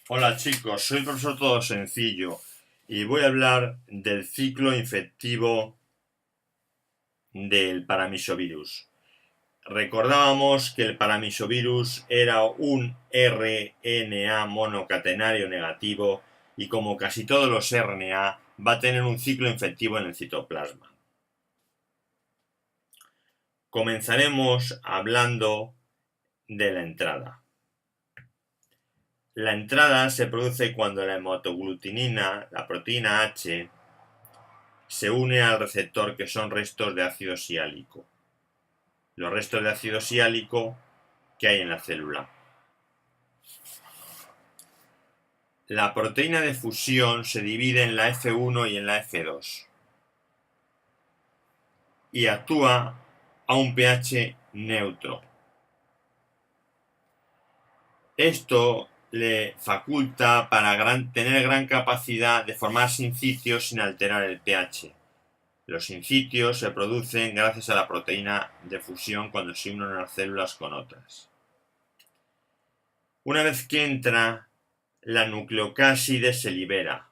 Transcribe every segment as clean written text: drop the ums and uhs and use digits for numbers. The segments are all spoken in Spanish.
Hola chicos, soy el profesor Todo Sencillo y voy a hablar del ciclo infectivo del paramisovirus. Recordábamos que el paramisovirus era un RNA monocatenario negativo y como casi todos los RNA va a tener un ciclo infectivo en el citoplasma. Comenzaremos hablando de la entrada. La entrada se produce cuando la hematoaglutinina, la proteína H, se une al receptor que son restos de ácido siálico. Los restos de ácido siálico que hay en la célula. La proteína de fusión se divide en la F1 y en la F2 y actúa a un pH neutro. Esto le faculta para tener gran capacidad de formar sincicios sin alterar el pH. Los sincicios se producen gracias a la proteína de fusión cuando se unen unas células con otras. Una vez que entra, la nucleocáside se libera.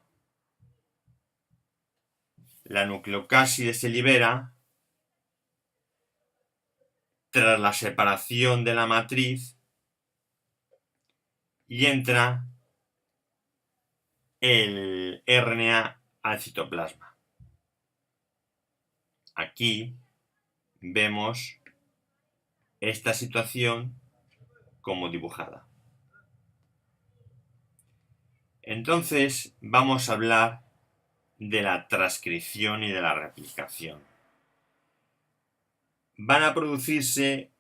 La nucleocáside se libera tras la separación de la matriz y entra el RNA al citoplasma. Aquí vemos esta situación como dibujada. Entonces vamos a hablar de la transcripción y de la replicación. Van a producirse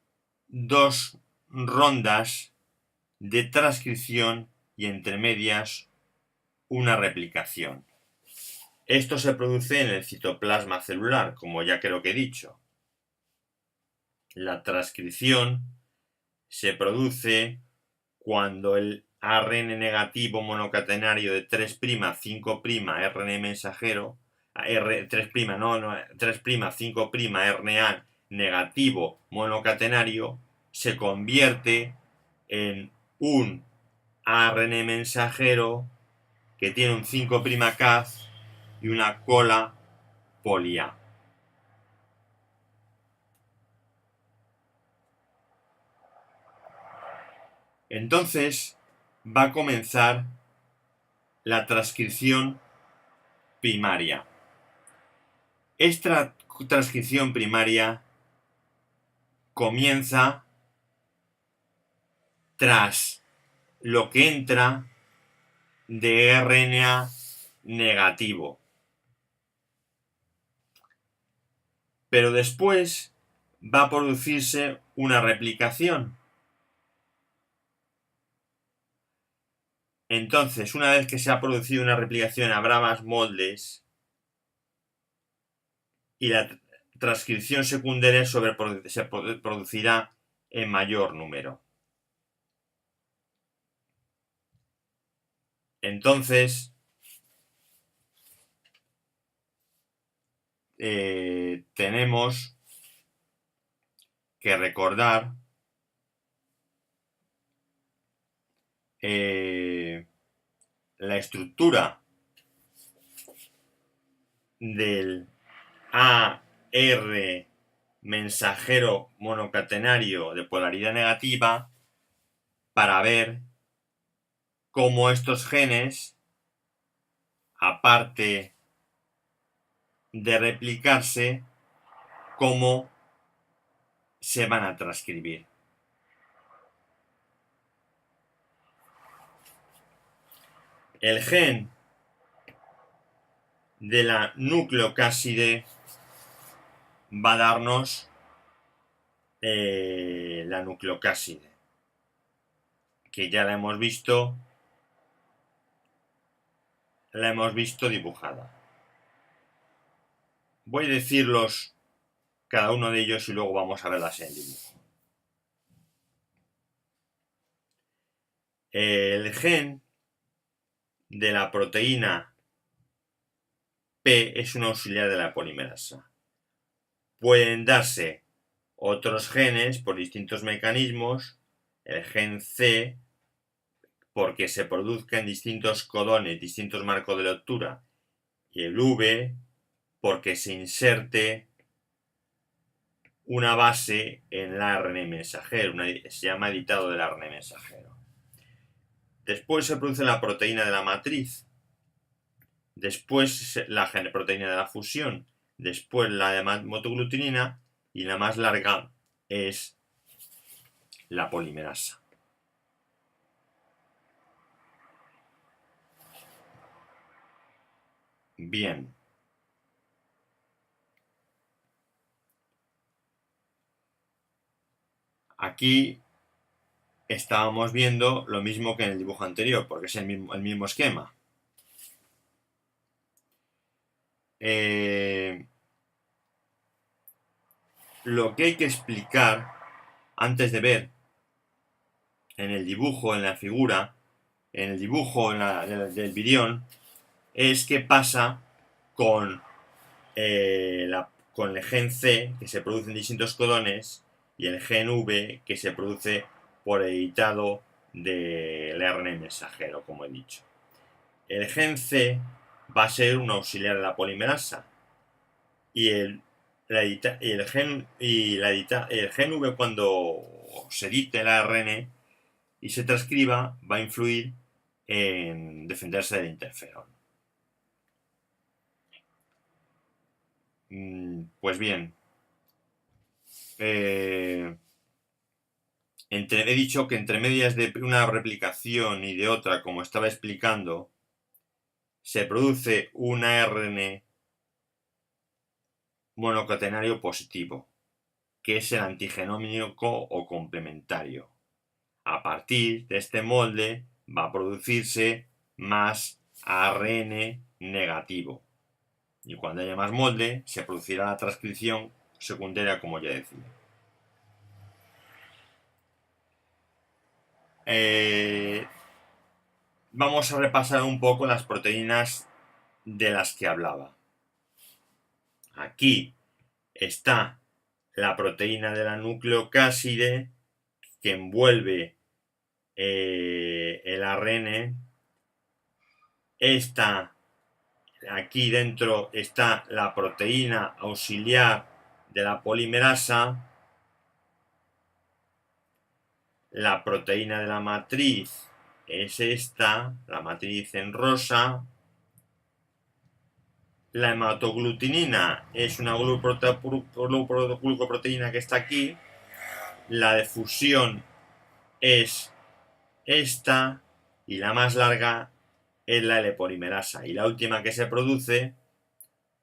dos rondas de transcripción y entre medias una replicación. Esto se produce en el citoplasma celular, como ya creo que he dicho. La transcripción se produce cuando el ARN negativo monocatenario de 3', 5' RNA mensajero, 3', 5' RNA negativo monocatenario se convierte en un ARN mensajero que tiene un 5' Cas y una cola polia. Entonces va a comenzar la transcripción primaria. Esta transcripción primaria comienza tras lo que entra de RNA negativo. Pero después va a producirse una replicación. Entonces, una vez que se ha producido una replicación, habrá más moldes y la transcripción secundaria se producirá en mayor número. Entonces, tenemos que recordar la estructura del AR mensajero monocatenario de polaridad negativa para ver cómo estos genes, aparte de replicarse, cómo se van a transcribir. El gen de la nucleocáside va a darnos la nucleocáside, que ya la hemos visto dibujada. Voy a decirlos cada uno de ellos y luego vamos a verlas en dibujo. El gen de la proteína P es un auxiliar de la polimerasa. Pueden darse otros genes por distintos mecanismos. El gen C porque se produzcan distintos codones, distintos marcos de lectura, y el V porque se inserte una base en el ARN mensajero, se llama editado del ARN mensajero. Después se produce la proteína de la matriz, después la proteína de la fusión, después la de motoglutinina y la más larga es la polimerasa. Bien. Aquí estábamos viendo lo mismo que en el dibujo anterior, porque es el mismo esquema. Lo que hay que explicar antes de ver en el dibujo, en la figura, en el dibujo del virión, es qué pasa con el gen C, que se produce en distintos codones, y el gen V, que se produce por editado del ARN mensajero, como he dicho. El gen C va a ser un auxiliar de la polimerasa, y el gen V, cuando se edite el ARN y se transcriba, va a influir en defenderse del interferón. Pues bien, he dicho que entre medias de una replicación y de otra, como estaba explicando, se produce un ARN monocatenario positivo, que es el antigenómico o complementario. A partir de este molde va a producirse más ARN negativo. Y cuando haya más molde, se producirá la transcripción secundaria, como ya decía. Vamos a repasar un poco las proteínas de las que hablaba. Aquí está la proteína de la nucleocáside que envuelve el ARN. Aquí dentro está la proteína auxiliar de la polimerasa, la proteína de la matriz es esta, la matriz en rosa. La hematoglutinina es una glucoproteína que está aquí. La de fusión es esta y la más larga es la L-polimerasa, y la última que se produce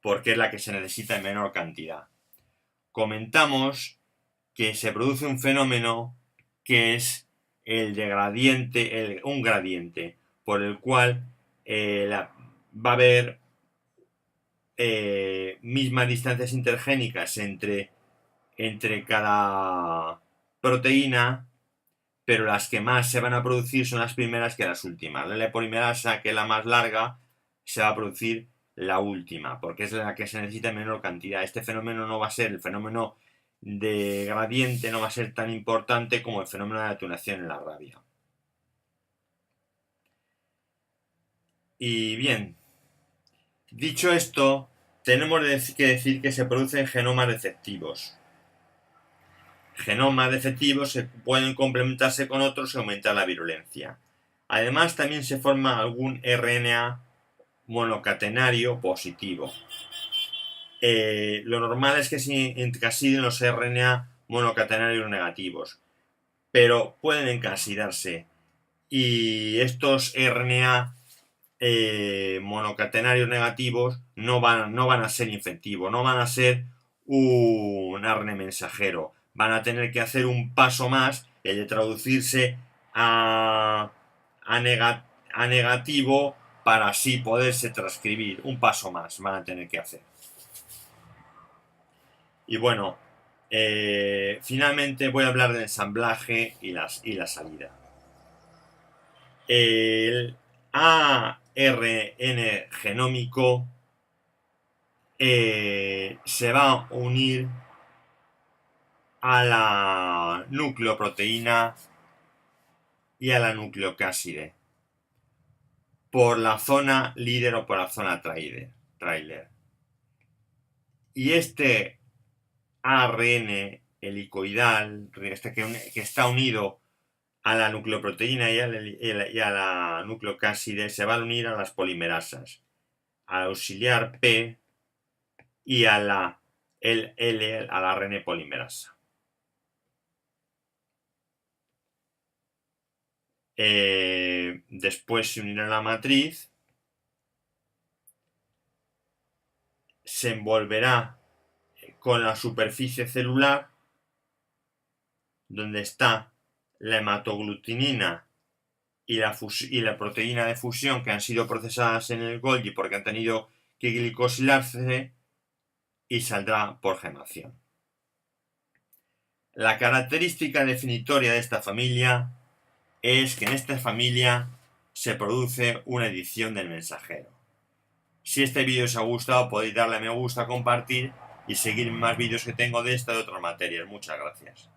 porque es la que se necesita en menor cantidad. Comentamos que se produce un fenómeno que es el de gradiente, un gradiente por el cual va a haber mismas distancias intergénicas entre cada proteína, pero las que más se van a producir son las primeras que las últimas. La L-polimerasa, que es la más larga, se va a producir la última, porque es la que se necesita en menor cantidad. Este fenómeno no va a ser, el fenómeno de gradiente no va a ser tan importante como el fenómeno de atenuación en la rabia. Y bien, dicho esto, tenemos que decir que se producen genomas defectivos. Genomas defectivos que pueden complementarse con otros y aumentar la virulencia. Además, también se forma algún RNA monocatenario positivo. Lo normal es que se encasiden los RNA monocatenarios negativos, pero pueden encasidarse, y estos RNA monocatenarios negativos no van a ser infectivos, no van a ser un ARN mensajero, van a tener que hacer un paso más, el de traducirse a negativo para así poderse transcribir. Un paso más van a tener que hacer. Y bueno, finalmente voy a hablar del ensamblaje y la salida. El ARN genómico se va a unir a la nucleoproteína y a la nucleocáside. por la zona líder o por la zona trailer. Y este ARN helicoidal, que está unido a la nucleoproteína y a la nucleocáside, se va a unir a las polimerasas, al auxiliar P y a la ARN polimerasa. Después se unirá a la matriz, se envolverá con la superficie celular, donde está la hematoglutinina y la proteína de fusión que han sido procesadas en el Golgi porque han tenido que glicosilarse, y saldrá por gemación. La característica definitoria de esta familia es que en esta familia se produce una edición del mensajero. Si este vídeo os ha gustado, podéis darle a me gusta, compartir y seguir más vídeos que tengo de esta y de otras materias. Muchas gracias.